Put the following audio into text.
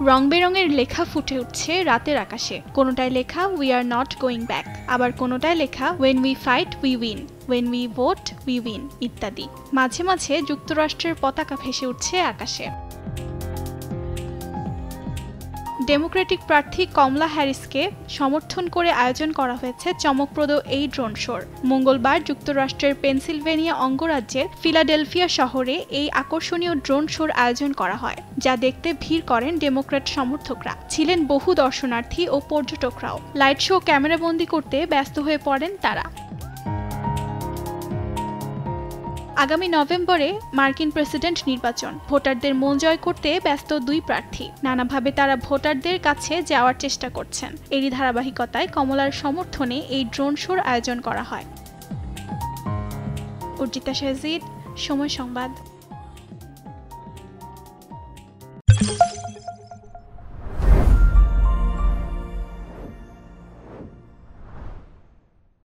রং বেরঙের লেখা ফুটে উঠছে রাতের আকাশে। কোনোটায় লেখা we are not going back, আবার কোনোটায় লেখা when we fight we win, when we vote we win ইত্যাদি। মাঝে মাঝে যুক্তরাষ্ট্রের পতাকা ভেসে উঠছে আকাশে। ডেমোক্রেটিক প্রার্থী কমলা হ্যারিসকে সমর্থন করে আয়োজন করা হয়েছে চমকপ্রদ এই ড্রোন শোর। মঙ্গলবার যুক্তরাষ্ট্রের পেনসিলভেনিয়া অঙ্গরাজ্যের ফিলাডেলফিয়া শহরে এই আকর্ষণীয় ড্রোন শোর আয়োজন করা হয়, যা দেখতে ভিড় করেন ডেমোক্র্যাট সমর্থকরা। ছিলেন বহু দর্শনার্থী ও পর্যটকরাও। লাইট শো ক্যামেরাবন্দি করতে ব্যস্ত হয়ে পড়েন তারা। আগামী নভেম্বরে মার্কিন প্রেসিডেন্ট নির্বাচন। ভোটারদের মন জয় করতে ব্যস্ত দুই প্রার্থী। নানাভাবে তারা ভোটারদের কাছে যাওয়ার চেষ্টা করছেন। এরই ধারাবাহিকতায় কমলার সমর্থনে এই ড্রোন শোর আয়োজন করা হয়। অর্জিতা শাহজিদ, সময় সংবাদ।